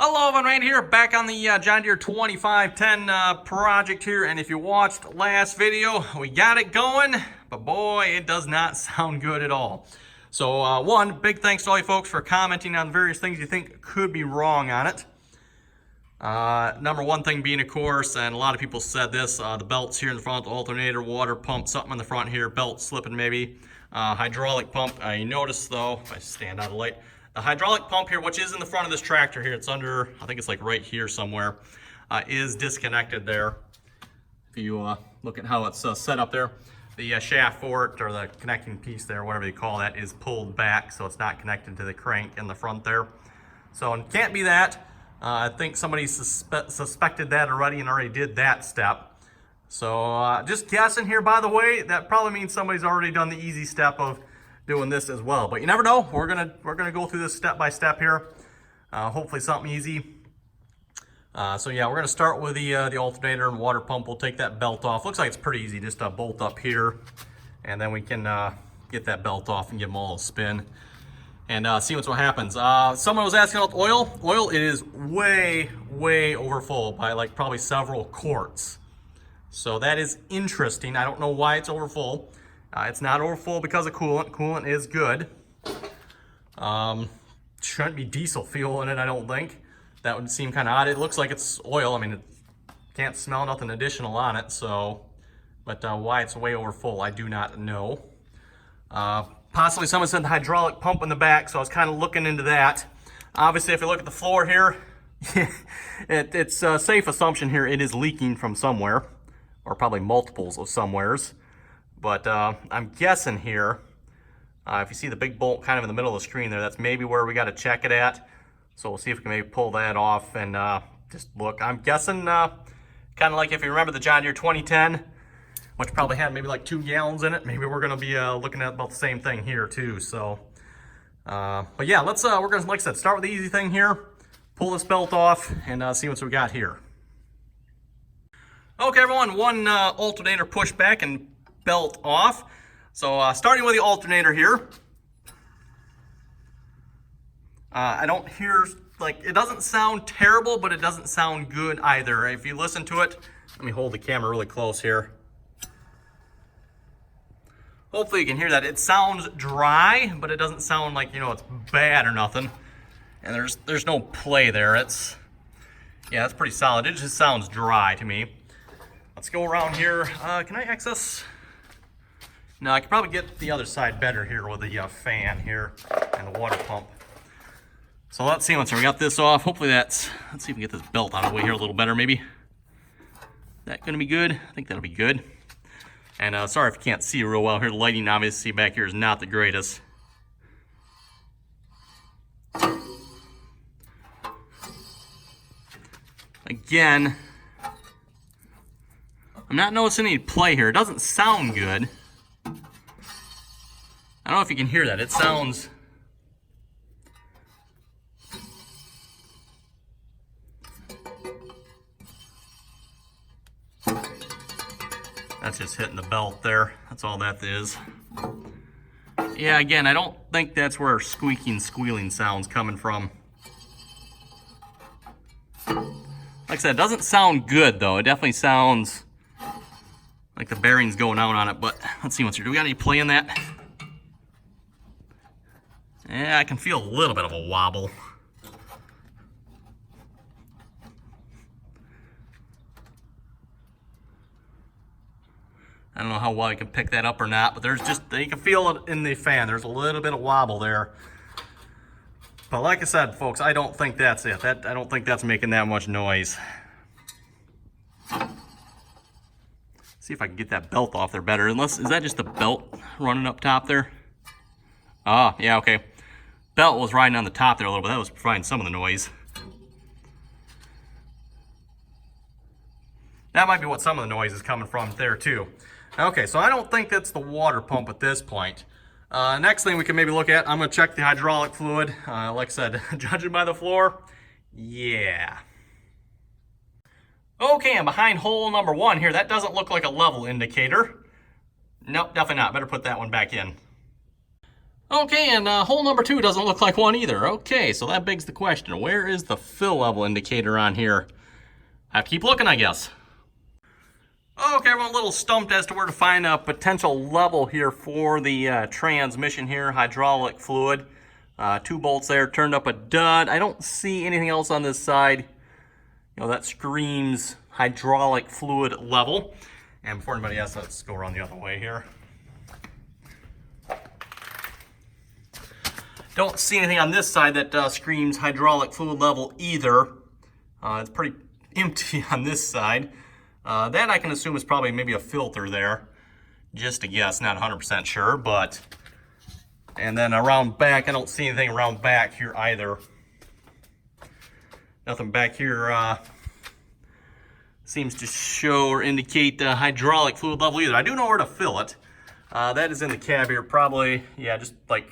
Hello, Van Rand here, back on the John Deere 2510 project here, and if you watched last video, we got it going, but boy, it does not sound good at all. So one, big thanks to all you folks for commenting on various things you think could be wrong on it. Number one thing being, of course, and a lot of people said this, the belts here in the front, alternator, water pump, something in the front here, belt slipping maybe. Hydraulic pump, you notice though, if I stand out of light, the hydraulic pump here, which is in the front of this tractor here, it's under, I think it's like right here somewhere, is disconnected there. If you look at how it's set up there, the shaft for it, or the connecting piece there, whatever you call that, is pulled back, so it's not connected to the crank in the front there. So it can't be that. I think somebody suspected that already and already did that step. So just guessing here, by the way, that probably means somebody's already done the easy step of doing this as well, but you never know. We're gonna go through this step by step here. Hopefully something easy. So yeah, we're gonna start with the alternator and water pump. We'll take that belt off. Looks like it's pretty easy, just a bolt up here, and then we can get that belt off and give them all a spin and see what happens. Someone was asking about oil. Oil is way over full by like probably several quarts. So that is interesting. I don't know why it's over full. It's not over full because of coolant. Coolant is good. Shouldn't be diesel fuel in it, I don't think. That would seem kind of odd. It looks like it's oil. I mean, it can't smell nothing additional on it, so, but why it's way over full, I do not know. Possibly someone said the hydraulic pump in the back, so I was kind of looking into that. Obviously, if you look at the floor here, it's a safe assumption here it is leaking from somewhere, or probably multiples of somewheres. But I'm guessing here, if you see the big bolt kind of in the middle of the screen there, that's maybe where we got to check it at. So we'll see if we can maybe pull that off and just look. I'm guessing kind of like if you remember the John Deere 2010, which probably had maybe like 2 gallons in it. Maybe we're going to be looking at about the same thing here too. So, but yeah, let's we're going to, like I said, start with the easy thing here. Pull this belt off and see what we got here. Okay, everyone, one alternator push back and belt off. So starting with the alternator here. I don't hear, like, it doesn't sound terrible, but it doesn't sound good either. If you listen to it, let me hold the camera really close here. Hopefully you can hear that. It sounds dry, but it doesn't sound like, you know, it's bad or nothing. And there's no play there. It's, yeah, it's pretty solid. It just sounds dry to me. Let's go around here. Can I access? No, I could probably get the other side better here with the fan here and the water pump. So let's see, once we got this off, hopefully that's, let's see if we can get this belt out of the way here a little better maybe. That gonna be good? I think that'll be good. And sorry if you can't see real well here. The lighting obviously back here is not the greatest. Again, I'm not noticing any play here. It doesn't sound good. I don't know if you can hear that. It sounds... That's just hitting the belt there. That's all that is. Yeah, again, I don't think that's where squeaking, squealing sound's coming from. Like I said, it doesn't sound good, though. It definitely sounds like the bearing's going out on it, but let's see, do we got any play in that? Yeah, I can feel a little bit of a wobble. I don't know how well you can pick that up or not, but there's just, you can feel it in the fan. There's a little bit of wobble there. But like I said, folks, I don't think that's it. I don't think that's making that much noise. See if I can get that belt off there better. Unless, is that just the belt running up top there? Ah, yeah, okay. Belt was riding on the top there a little bit. That was providing some of the noise. That might be what some of the noise is coming from there too. Okay, so I don't think that's the water pump at this point. Next thing we can maybe look at, I'm going to check the hydraulic fluid. Like I said, judging by the floor, yeah. Okay, and behind hole number 1 here, that doesn't look like a level indicator. Nope, definitely not. Better put that one back in. Okay, and hole number 2 doesn't look like one either. Okay, so that begs the question, where is the fill level indicator on here? I have to keep looking, I guess. Okay, I'm a little stumped as to where to find a potential level here for the transmission here, hydraulic fluid. 2 bolts there, turned up a dud. I don't see anything else on this side, that screams hydraulic fluid level. And before anybody asks, let's go around the other way here. Don't see anything on this side that screams hydraulic fluid level either. It's pretty empty on this side. That I can assume is probably maybe a filter there. Just a guess, not 100% sure, but... And then around back, I don't see anything around back here either. Nothing back here seems to show or indicate the hydraulic fluid level either. I do know where to fill it. That is in the cab here, probably, yeah, just like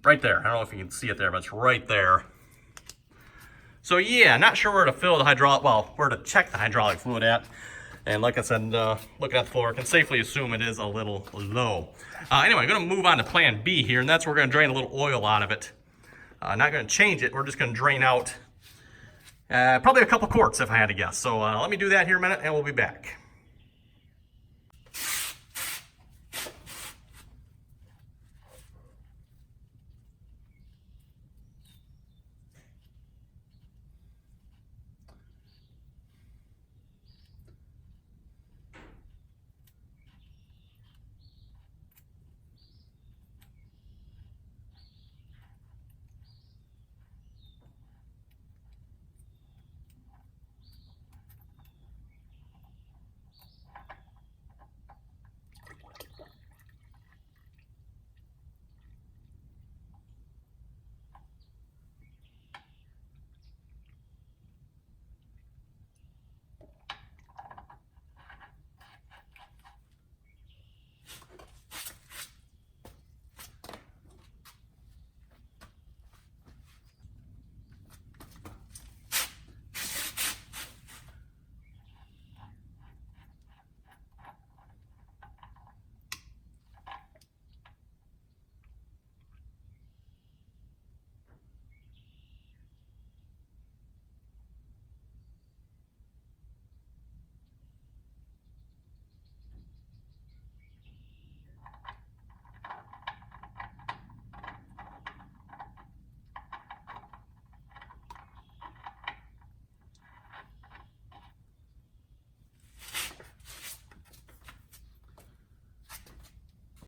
right there. I don't know if you can see it there, but it's right there. So yeah, not sure where to fill the hydraulic, well, where to check the hydraulic fluid at. And like I said, looking at the floor, I can safely assume it is a little low. Anyway, I'm going to move on to plan B here, and that's where we're going to drain a little oil out of it. Not going to change it, we're just going to drain out probably a couple quarts if I had to guess. So let me do that here a minute, and we'll be back.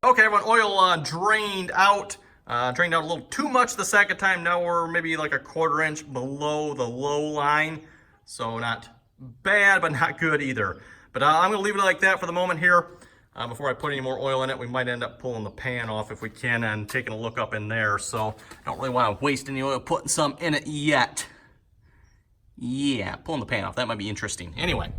Okay, everyone, oil drained out a little too much the second time. Now we're maybe like a 1/4 inch below the low line. So not bad, but not good either. But I'm gonna leave it like that for the moment here. Before I put any more oil in it, we might end up pulling the pan off if we can and taking a look up in there. So don't really want to waste any oil putting some in it yet. Yeah, pulling the pan off, that might be interesting. Anyway,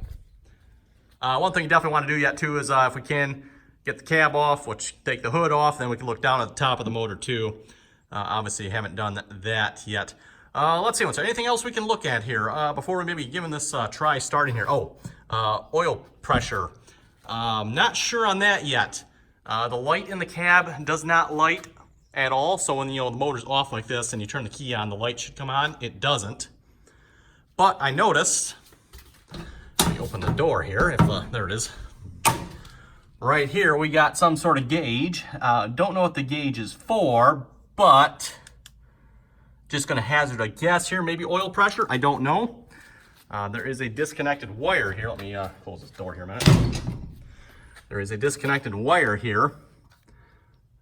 one thing you definitely want to do yet too is if we can, get the cab off, which take the hood off, then we can look down at the top of the motor too. Obviously haven't done that yet. Let's see, is there anything else we can look at here before we maybe giving this try starting here? Oh, oil pressure. Not sure on that yet. The light in the cab does not light at all, so when the motor's off like this and you turn the key on, the light should come on. It doesn't. But I noticed, let me open the door here, if there it is. Right here, we got some sort of gauge. Don't know what the gauge is for, but just gonna hazard a guess here. Maybe oil pressure, I don't know. There is a disconnected wire here. Let me close this door here a minute. There is a disconnected wire here.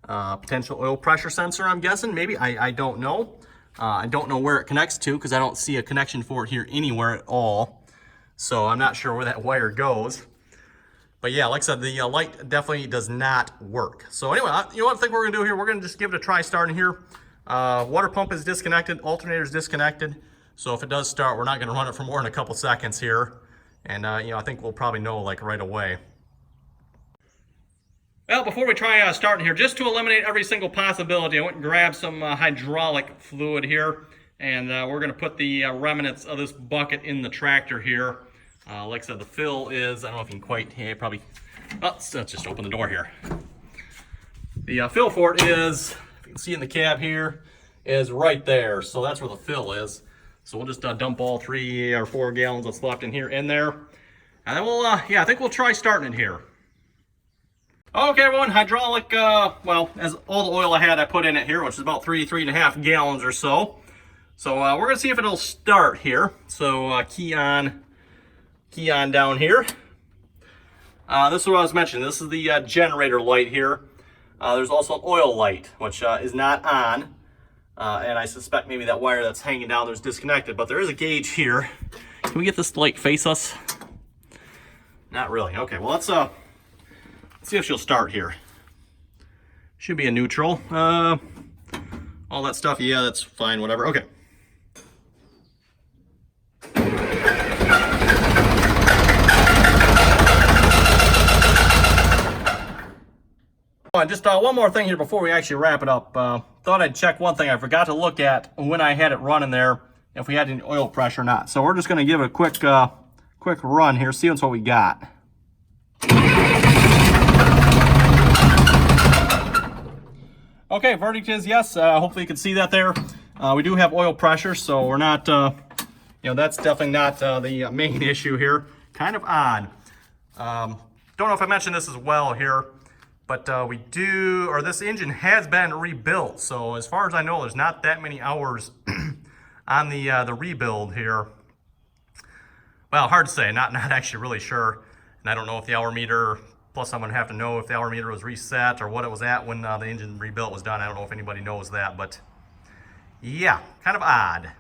Potential oil pressure sensor, I'm guessing. Maybe, I don't know. I don't know where it connects to because I don't see a connection for it here anywhere at all. So I'm not sure where that wire goes. But yeah, like I said, the light definitely does not work. So anyway, you know what I think we're gonna do here? We're gonna just give it a try starting here. Water pump is disconnected, alternator is disconnected. So if it does start, we're not gonna run it for more than a couple seconds here. And I think we'll probably know like right away. Well, before we try starting here, just to eliminate every single possibility, I went and grabbed some hydraulic fluid here. And we're gonna put the remnants of this bucket in the tractor here. Like I said, the fill is, I don't know if you can quite, probably, let's just open the door here. The fill for it is, if you can see in the cab here, is right there. So that's where the fill is. So we'll just dump all 3 or 4 gallons that's left in here in there. And then we'll, yeah, I think we'll try starting it here. Okay, everyone, hydraulic, well, as all the oil I had, I put in it here, which is about 3.5 gallons or so. So we're gonna see if it'll start here. So key on down here. This is what I was mentioning. This is the generator light here. There's also an oil light, which is not on. And I suspect maybe that wire that's hanging down there is disconnected, but there is a gauge here. Can we get this light face us? Not really. Okay, well, let's see if she'll start here. Should be a neutral. All that stuff, yeah, that's fine, whatever. Okay. Oh, and just one more thing here before we actually wrap it up. Thought I'd check one thing. I forgot to look at when I had it running there, if we had any oil pressure or not. So we're just going to give it a quick run here, see what we got. Okay, verdict is yes. Hopefully you can see that there. We do have oil pressure, so we're not, you know, that's definitely not the main issue here. Kind of odd. Don't know if I mentioned this as well here, but we do, or this engine has been rebuilt. So as far as I know, there's not that many hours on the rebuild here. Well, hard to say. Not actually really sure, and I don't know if the hour meter. Plus, I'm going to have to know if the hour meter was reset or what it was at when the engine rebuilt was done. I don't know if anybody knows that, but yeah, kind of odd.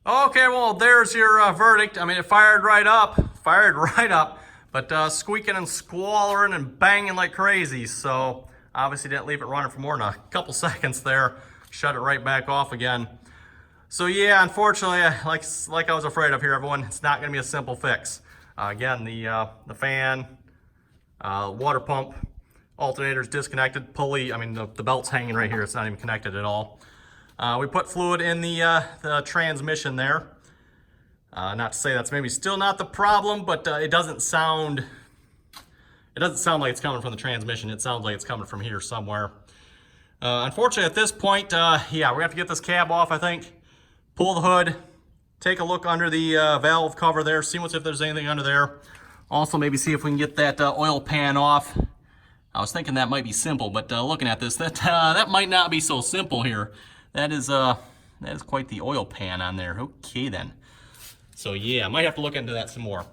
Okay, well, there's your verdict. I mean, it fired right up, but squeaking and squalling and banging like crazy. So obviously didn't leave it running for more than a couple seconds there. Shut it right back off again. So yeah, unfortunately, like I was afraid of here, everyone, it's not going to be a simple fix. Again, the fan, water pump, alternator's disconnected, pulley, I mean the belt's hanging right here, it's not even connected at all. We put fluid in the transmission there. Not to say that's maybe still not the problem, but it doesn't sound like it's coming from the transmission. It sounds like it's coming from here somewhere. Unfortunately, at this point, yeah, we have to get this cab off, I think. Pull the hood. Take a look under the valve cover there, see if there's anything under there. Also, maybe see if we can get that oil pan off. I was thinking that might be simple, but looking at this, that might not be so simple here. That is quite the oil pan on there. Okay, then. So yeah, I might have to look into that some more.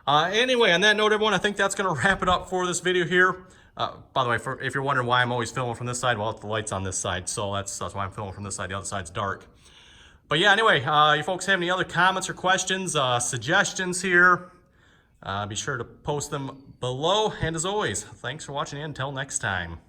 Anyway, on that note, everyone, I think that's going to wrap it up for this video here. By the way, if you're wondering why I'm always filming from this side, well, the light's on this side, so that's why I'm filming from this side. The other side's dark. But yeah, anyway, you folks have any other comments or questions, suggestions here, be sure to post them below. And as always, thanks for watching and until next time.